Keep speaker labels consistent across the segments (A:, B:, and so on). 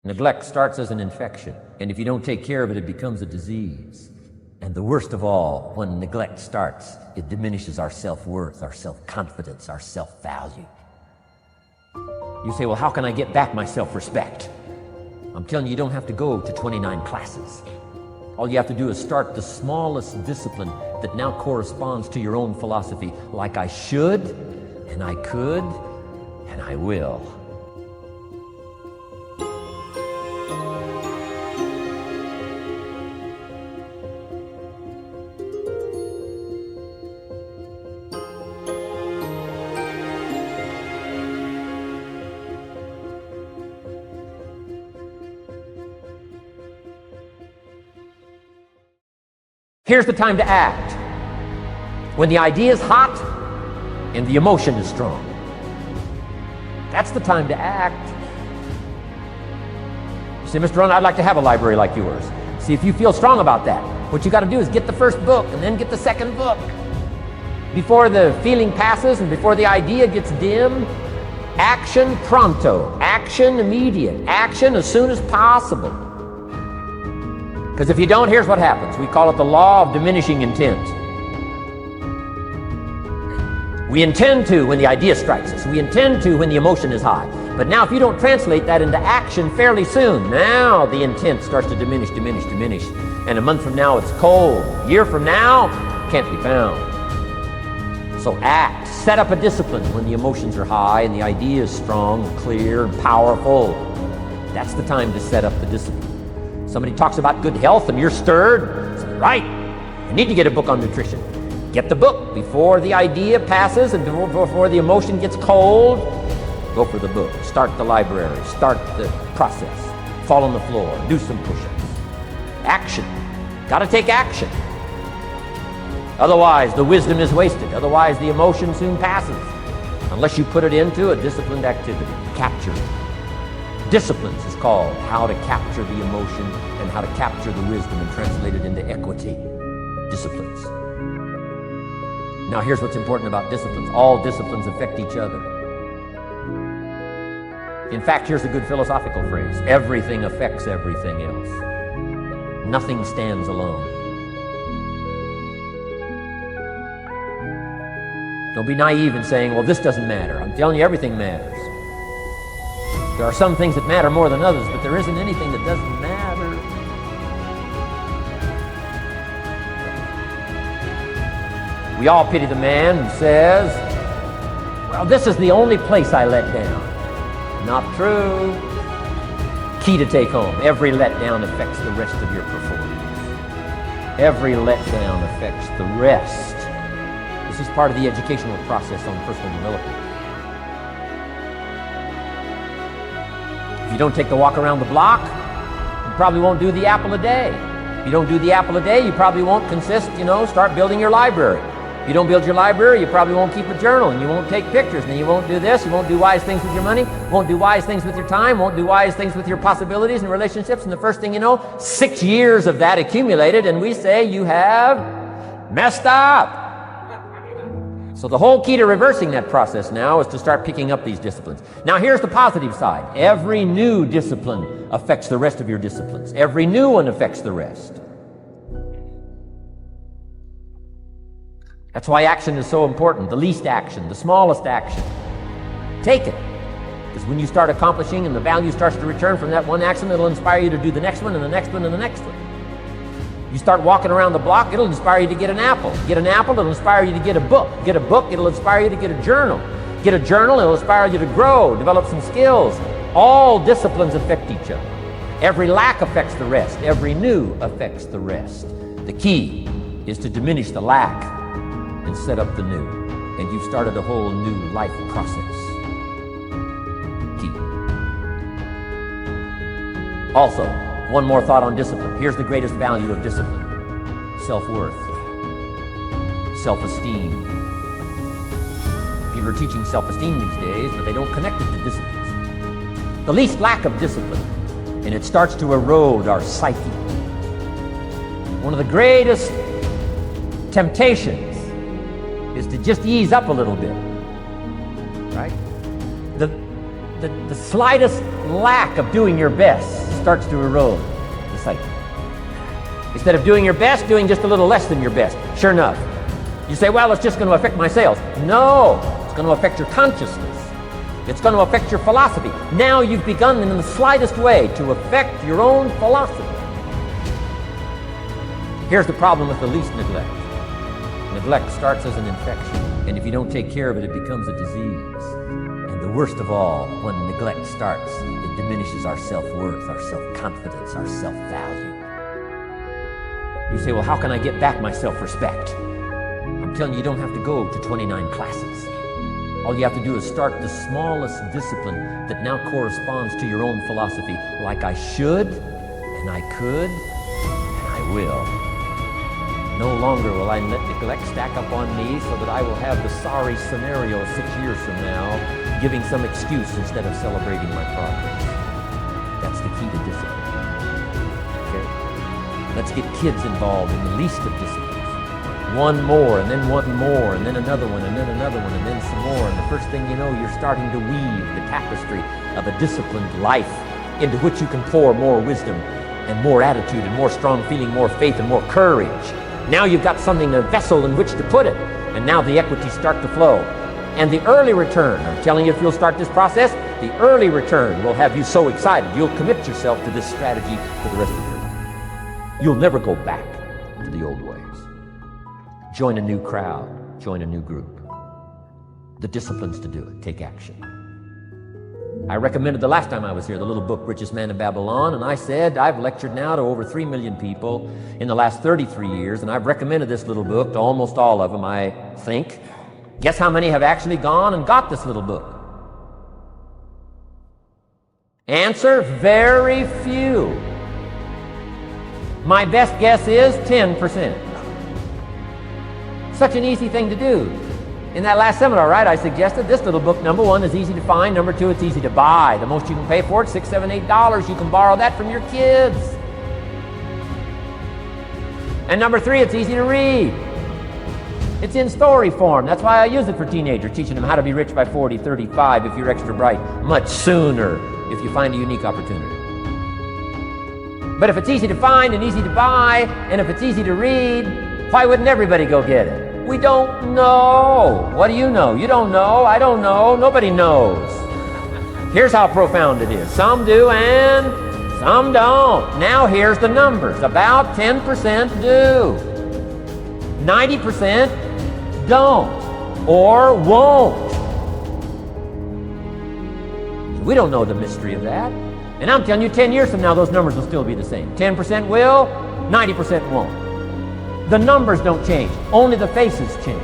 A: Neglect starts as an infection, and if you don't take care of it, it becomes a disease. And the worst of all, when neglect starts, it diminishes our self-worth, our self-confidence, our self-value. You say, well, how can I get back my self-respect? I'm telling you, you don't have to go to 29 classes. All you have to do is start the smallest discipline that now corresponds to your own philosophy, like I should, and I could, and I will. Here's the time to act. When the idea is hot and the emotion is strong. That's the time to act. You say, Mr. Rohn, I'd like to have a library like yours. See, if you feel strong about that, what you got to do is get the first book and then get the second book. Before the feeling passes and before the idea gets dim, action pronto, action immediate, action as soon as possible. Because if you don't, here's what happens. We call it the law of diminishing intent. We intend to when the idea strikes us. We intend to when the emotion is high. But now if you don't translate that into action fairly soon, now the intent starts to diminish. And a month from now, it's cold. A year from now, can't be found. So act. Set up a discipline when the emotions are high and the idea is strong and clear and powerful. That's the time to set up the discipline. Somebody talks about good health and you're stirred. Say, right, I need to get a book on nutrition. Get the book before the idea passes and before the emotion gets cold. Go for the book. Start the library. Start the process. Fall on the floor. Do some push-ups. Action. Got to take action. Otherwise, the wisdom is wasted. Otherwise, the emotion soon passes. Unless you put it into a disciplined activity. Capture it. Disciplines is called how to capture the emotion and how to capture the wisdom and translate it into equity. Disciplines. Now here's what's important about disciplines. All disciplines affect each other. In fact, here's a good philosophical phrase. Everything affects everything else. Nothing stands alone. Don't be naive in saying, well, this doesn't matter. I'm telling you, everything matters. There are some things that matter more than others, but there isn't anything that doesn't matter. We all pity the man who says, well, this is the only place I let down. Not true. Key to take home. Every letdown affects the rest of your performance. Every letdown affects the rest. This is part of the educational process on personal development. If you don't take the walk around the block, you probably won't do the apple a day. If you don't do the apple a day, you probably won't start building your library. If you don't build your library, you probably won't keep a journal, and you won't take pictures, and you won't do this, you won't do wise things with your money, won't do wise things with your time, won't do wise things with your possibilities and relationships, and the first thing you know, 6 years of that accumulated, and we say you have messed up. So the whole key to reversing that process now is to start picking up these disciplines. Now here's the positive side. Every new discipline affects the rest of your disciplines. Every new one affects the rest. That's why action is so important. The least action, the smallest action. Take it. Because when you start accomplishing and the value starts to return from that one action, it'll inspire you to do the next one and the next one and the next one. You start walking around the block, it'll inspire you to get an apple. Get an apple, it'll inspire you to get a book. Get a book, it'll inspire you to get a journal. Get a journal, it'll inspire you to grow, develop some skills. All disciplines affect each other. Every lack affects the rest. Every new affects the rest. The key is to diminish the lack and set up the new. And you've started a whole new life process. Key. Also, one more thought on discipline. Here's the greatest value of discipline. Self-worth. Self-esteem. People are teaching self-esteem these days, but they don't connect it to disciplines. The least lack of discipline, and it starts to erode our psyche. One of the greatest temptations is to just ease up a little bit, right? the slightest lack of doing your best starts to erode the cycle. Instead of doing your best, doing just a little less than your best. Sure enough, you say, well, it's just going to affect my sales. No, it's going to affect your consciousness. It's going to affect your philosophy. Now you've begun in the slightest way to affect your own philosophy. Here's the problem with the least neglect. Neglect starts as an infection, and if you don't take care of it, it becomes a disease. And the worst of all, when neglect starts, it diminishes our self-worth, our self-confidence, our self-value. You say, well, how can I get back my self-respect? I'm telling you, you don't have to go to 29 classes. All you have to do is start the smallest discipline that now corresponds to your own philosophy, like I should, and I could, and I will. No longer will I let neglect stack up on me so that I will have the sorry scenario 6 years from now, giving some excuse instead of celebrating my progress. That's the key to discipline. Okay? Let's get kids involved in the least of disciplines. One more, and then one more, and then another one, and then another one, and then some more. And the first thing you know, you're starting to weave the tapestry of a disciplined life into which you can pour more wisdom and more attitude and more strong feeling, more faith and more courage. Now you've got something, a vessel in which to put it. And now the equities start to flow. And the early return, I'm telling you, if you'll start this process, the early return will have you so excited, you'll commit yourself to this strategy for the rest of your life. You'll never go back to the old ways. Join a new crowd, join a new group. The disciplines to do it, take action. I recommended the last time I was here, the little book, Richest Man in Babylon, and I said, I've lectured now to over 3 million people in the last 33 years, and I've recommended this little book to almost all of them, I think. Guess how many have actually gone and got this little book? Answer, very few. My best guess is 10%. Such an easy thing to do. In that last seminar, right, I suggested this little book, number one, is easy to find. Number two, it's easy to buy. The most you can pay for it, $6, $7, $8. You can borrow that from your kids. And number three, it's easy to read. It's in story form. That's why I use it for teenagers, teaching them how to be rich by 40, 35 if you're extra bright, much sooner if you find a unique opportunity. But if it's easy to find and easy to buy, and if it's easy to read, why wouldn't everybody go get it? We don't know. What do you know? You don't know. I don't know. Nobody knows. Here's how profound it is. Some do and some don't. Now here's the numbers. About 10% do. 90% don't or won't. We don't know the mystery of that. And I'm telling you, 10 years from now, those numbers will still be the same. 10% will, 90% won't. The numbers don't change, only the faces change.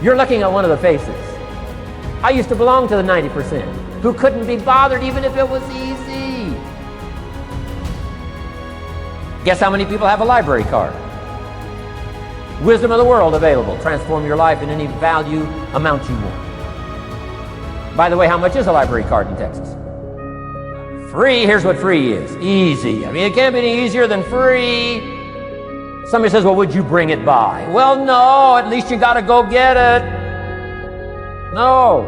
A: You're looking at one of the faces. I used to belong to the 90% who couldn't be bothered even if it was easy. Guess how many people have a library card? Wisdom of the world available. Transform your life in any value amount you want. By the way, how much is a library card in Texas? Free. Here's what free is. Easy. I mean, it can't be any easier than free. Somebody says, well, would you bring it by? Well, no, at least you got to go get it. No.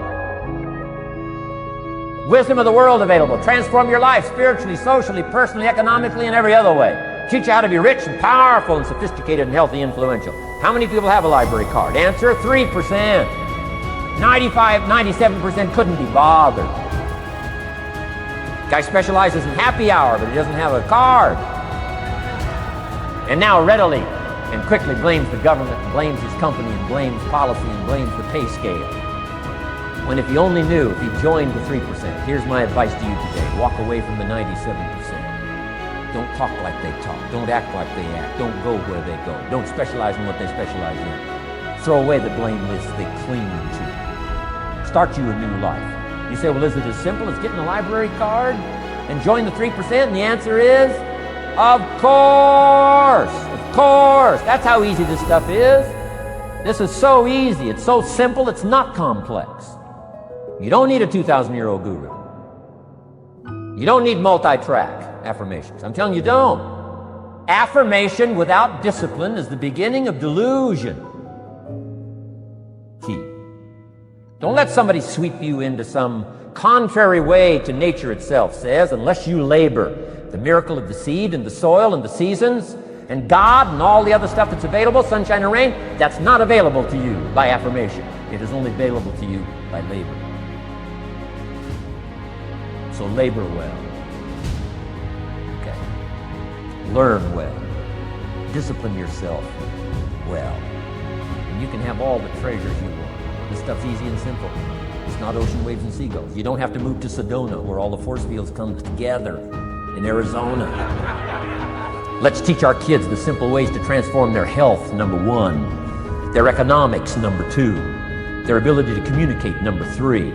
A: Wisdom of the world available. Transform your life spiritually, socially, personally, economically, and every other way. Teach you how to be rich and powerful and sophisticated and healthy, influential. How many people have a library card? Answer, 3%. 97% couldn't be bothered. Guy specializes in happy hour, but he doesn't have a card. And now readily and quickly blames the government, and blames his company, and blames policy, and blames the pay scale. When if he only knew, if he joined the 3%, here's my advice to you today. Walk away from the 97%. Don't talk like they talk. Don't act like they act. Don't go where they go. Don't specialize in what they specialize in. Throw away the blame list they cling to. Start you a new life. You say, well, is it as simple as getting a library card and join the 3%? And the answer is, of course, of course. That's how easy this stuff is. This is so easy. It's so simple. It's not complex. You don't need a 2,000-year-old guru. You don't need multi-track affirmations. I'm telling you, don't. Affirmation without discipline is the beginning of delusion. Key. Don't let somebody sweep you into some contrary way to nature itself says, unless you labor, the miracle of the seed and the soil and the seasons and God and all the other stuff that's available, sunshine and rain, that's not available to you by affirmation. It is only available to you by labor. So labor well. Okay. Learn well. Discipline yourself well. And you can have all the treasures you want. This stuff's easy and simple. It's not ocean waves and seagulls. You don't have to move to Sedona where all the force fields come together in Arizona. Let's teach our kids the simple ways to transform their health, number 1. Their economics, number 2. Their ability to communicate, number 3.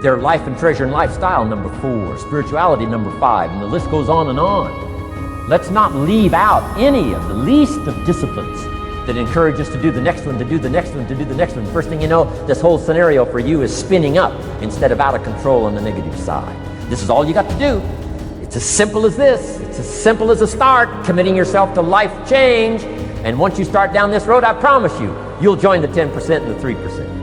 A: Their life and treasure and lifestyle, number 4. Spirituality, number 5. And the list goes on and on. Let's not leave out any of the least of disciplines that encourage us to do the next one, to do the next one, to do the next one. First thing you know, this whole scenario for you is spinning up instead of out of control on the negative side. This is all you got to do. It's as simple as this. It's as simple as a start, committing yourself to life change. And once you start down this road, I promise you, you'll join the 10% and the 3%.